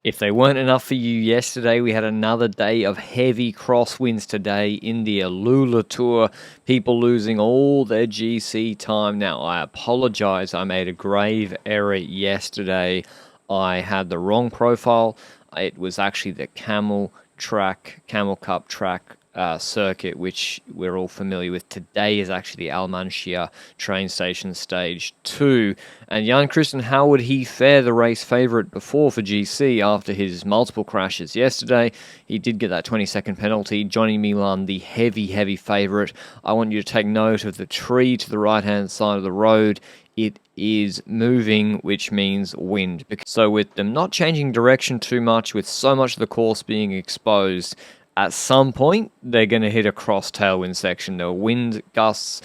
If they weren't enough for you yesterday, we had another day of heavy crosswinds today in the AlUla Tour. People losing all their GC time. Now, I apologize. I made a grave error yesterday. I had the wrong profile. It was actually the Camel Cup track circuit, which we're all familiar with. Today is actually the Almanshia train station stage 2. And Jan Christian, how would he fare the race favourite before for GC after his multiple crashes yesterday? He did get that 20-second penalty. Johnny Milan, the heavy favourite. I want you to take note of the tree to the right-hand side of the road. It is moving, which means wind. So with them not changing direction too much, with so much of the course being exposed, at some point, they're going to hit a cross tailwind section. The wind gusts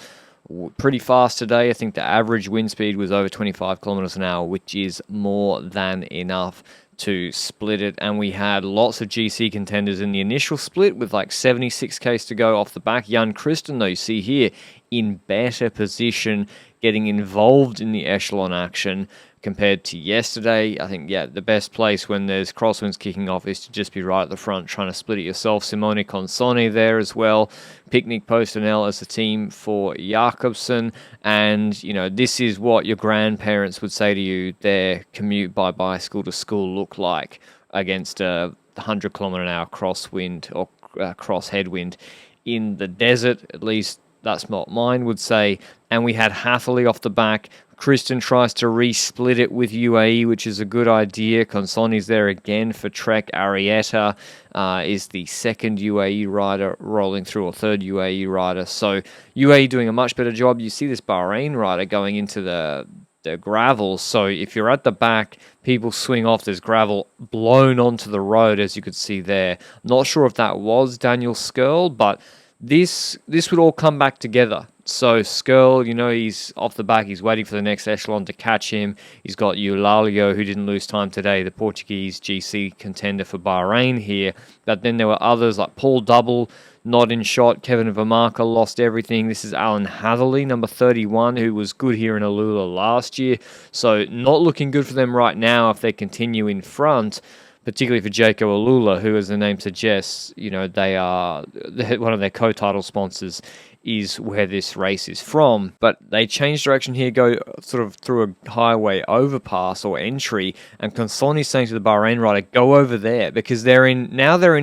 pretty fast today. I think the average wind speed was over 25 kilometers an hour, which is more than enough to split it. And we had lots of GC contenders in the initial split with like 76 k's to go off the back. Jan Christian, though, you see here, in better position, getting involved in the Echelon action compared to yesterday. I think, yeah, the best place when there's crosswinds kicking off is to just be right at the front trying to split it yourself. Simone Consoni there as well. Picnic Postonel as a team for Jakobsen. And, you know, this is what your grandparents would say to you their commute by bicycle to school looked like against a 100 kilometer an hour crosswind or cross headwind in the desert. At least that's what mine would say. And we had Hatherley off the back. Kristen tries to resplit it with UAE, which is a good idea. Consoni's there again for Trek. Arietta is the second UAE rider rolling through, or third UAE rider. So UAE doing a much better job. You see this Bahrain rider going into the gravel. So if you're at the back, people swing off. There's gravel blown onto the road, as you could see there. Not sure if that was Daniel Skirl, but this would all come back together. So Skirl, you know, he's off the back. He's waiting for the next Echelon to catch him. He's got Eulalio, who didn't lose time today, the Portuguese GC contender for Bahrain here. But then there were others like Paul Double, not in shot. Kevin Vermarka lost everything. This is Alan Hatherley, number 31, who was good here in AlUla last year. So not looking good for them right now if they continue in front, particularly for Jayco AlUla, who, as the name suggests, you know, they are one of their co-title sponsors is where this race is from. But they change direction here, go sort of through a highway overpass or entry, and Consoni's saying to the Bahrain rider, go over there, because they're in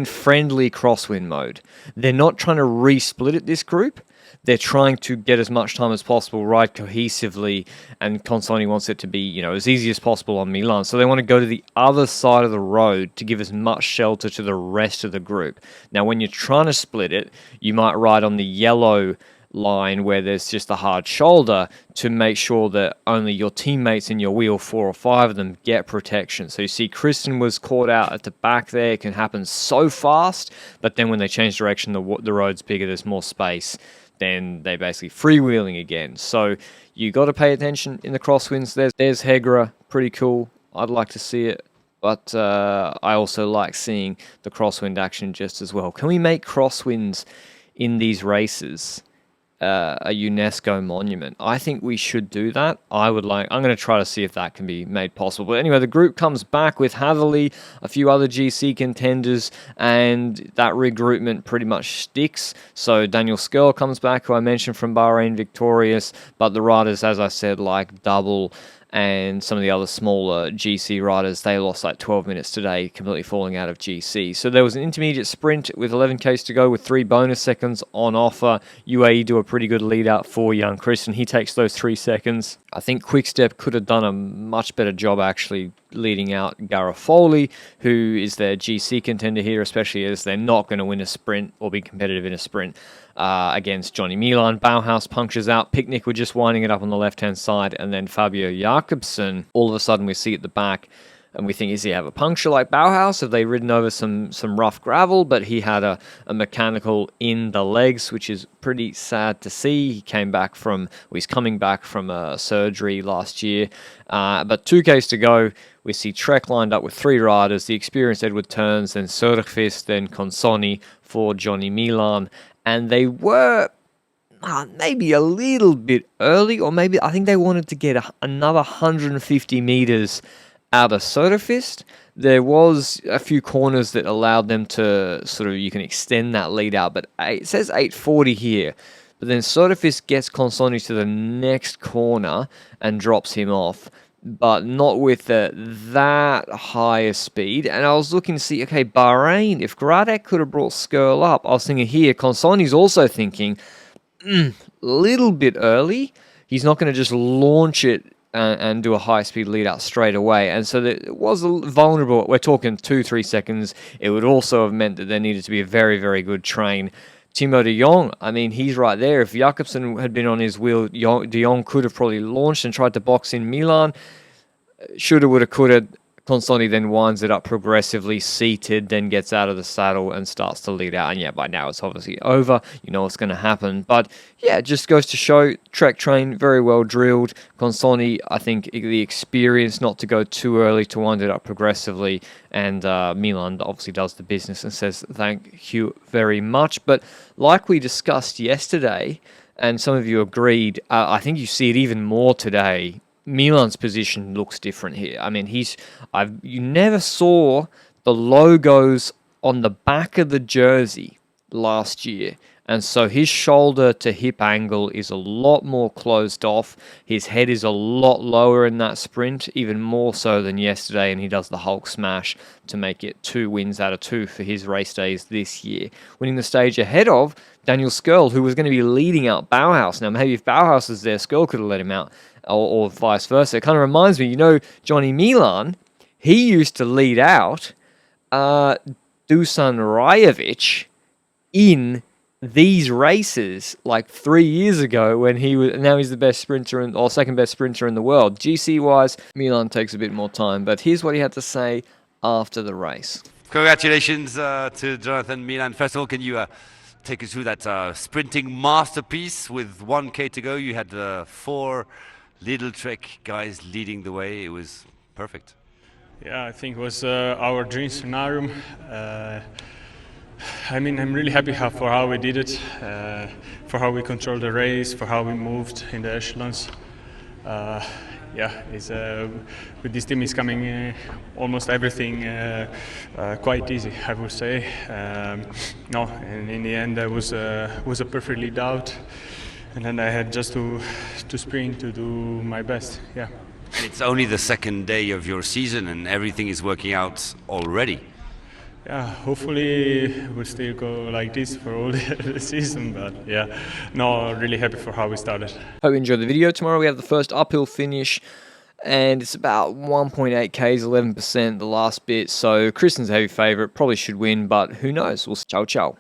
friendly crosswind mode. They're not trying to resplit it, this group. They're trying to get as much time as possible, ride cohesively, and Consoni wants it to be, you know, as easy as possible on Milan. So they want to go to the other side of the road to give as much shelter to the rest of the group. Now, when you're trying to split it, you might ride on the yellow line where there's just a hard shoulder to make sure that only your teammates in your wheel, 4 or 5 of them, get protection. So you see Kristen was caught out at the back there. It can happen so fast, but then when they change direction, the road's bigger, there's more space. Then they're basically freewheeling again. So you got to pay attention in the crosswinds. There's Hegra, pretty cool. I'd like to see it, but I also like seeing the crosswind action just as well. Can we make crosswinds in these races a UNESCO monument? I think we should do that. I'm going to try to see if that can be made possible. But anyway, the group comes back with Hatherley, a few other GC contenders, and that regroupment pretty much sticks. So Daniel Skirl comes back, who I mentioned from Bahrain, victorious, but the riders, as I said, like Double and some of the other smaller GC riders, they lost like 12 minutes today, completely falling out of GC. So there was an intermediate sprint with 11 k's to go with 3 bonus seconds on offer. UAE do a pretty good lead out for Jan Christian. He takes those 3 seconds. I think Quickstep could have done a much better job actually leading out Garofoli, who is their GC contender here, especially as they're not going to win a sprint or be competitive in a sprint against Johnny Milan. Bauhaus punctures out. Picnic were just winding it up on the left-hand side, and then Fabio Jakobsen, all of a sudden we see at the back, and we think, is he have a puncture like Bauhaus? Have they ridden over some rough gravel? But he had a mechanical in the legs, which is pretty sad to see. He's coming back from a surgery last year. But 2 k's to go. We see Trek lined up with 3 riders. The experienced Edward Turns, then Söderqvist, then Consoni for Johnny Milan. And they were maybe a little bit early, or maybe I think they wanted to get another 150 meters out of Soderfist. There was a few corners that allowed them to sort of, you can extend that lead out, but it says 840 here. But then Soderfist gets Consonni to the next corner and drops him off, but not with that higher speed. And I was looking to see, okay, Bahrain, if Grandad could have brought Skirl up, I was thinking here, Consonni's also thinking, little bit early. He's not going to just launch it and do a high-speed lead-out straight away. And so it was vulnerable. We're talking 2-3 seconds. It would also have meant that there needed to be a very, very good train. Timo de Jong, I mean, he's right there. If Jakobsen had been on his wheel, de Jong could have probably launched and tried to box in Milan. Shoulda, woulda, coulda. Consonni then winds it up progressively, seated, then gets out of the saddle and starts to lead out. And yeah, by now it's obviously over. You know what's going to happen. But yeah, it just goes to show, Trek train, very well drilled. Consonni, I think the experience not to go too early, to wind it up progressively. And Milan obviously does the business and says thank you very much. But like we discussed yesterday, and some of you agreed, I think you see it even more today. Milan's position looks different here. I mean, you never saw the logos on the back of the jersey last year. And so his shoulder to hip angle is a lot more closed off. His head is a lot lower in that sprint, even more so than yesterday. And he does the Hulk smash to make it 2 wins out of 2 for his race days this year. Winning the stage ahead of Daniel Skirl, who was going to be leading out Bauhaus. Now, maybe if Bauhaus was there, Skirl could have let him out, or vice versa. It kind of reminds me, Johnny Milan, he used to lead out Dusan Rajovic in these races like 3 years ago when now he's the best sprinter or second best sprinter in the world. GC wise, Milan takes a bit more time, but here's what he had to say after the race. Congratulations to Jonathan Milan. First of all, can you take us through that sprinting masterpiece with 1K to go? You had 4 Little Trek guys leading the way. It was perfect. Yeah, I think it was our dream scenario. I mean, I'm really happy for how we did it, for how we controlled the race, for how we moved in the echelons. With this team is coming almost everything quite easy, I would say. And in the end, I was a perfect lead out, and then I had just to sprint to do my best. Yeah. And it's only the second day of your season, and everything is working out already. Yeah, hopefully we'll still go like this for all the season, but yeah, no, really happy for how we started. Hope you enjoyed the video. Tomorrow we have the first uphill finish, and it's about 1.8 Ks, 11% the last bit, so Kristen's a heavy favourite, probably should win, but who knows? Ciao, ciao.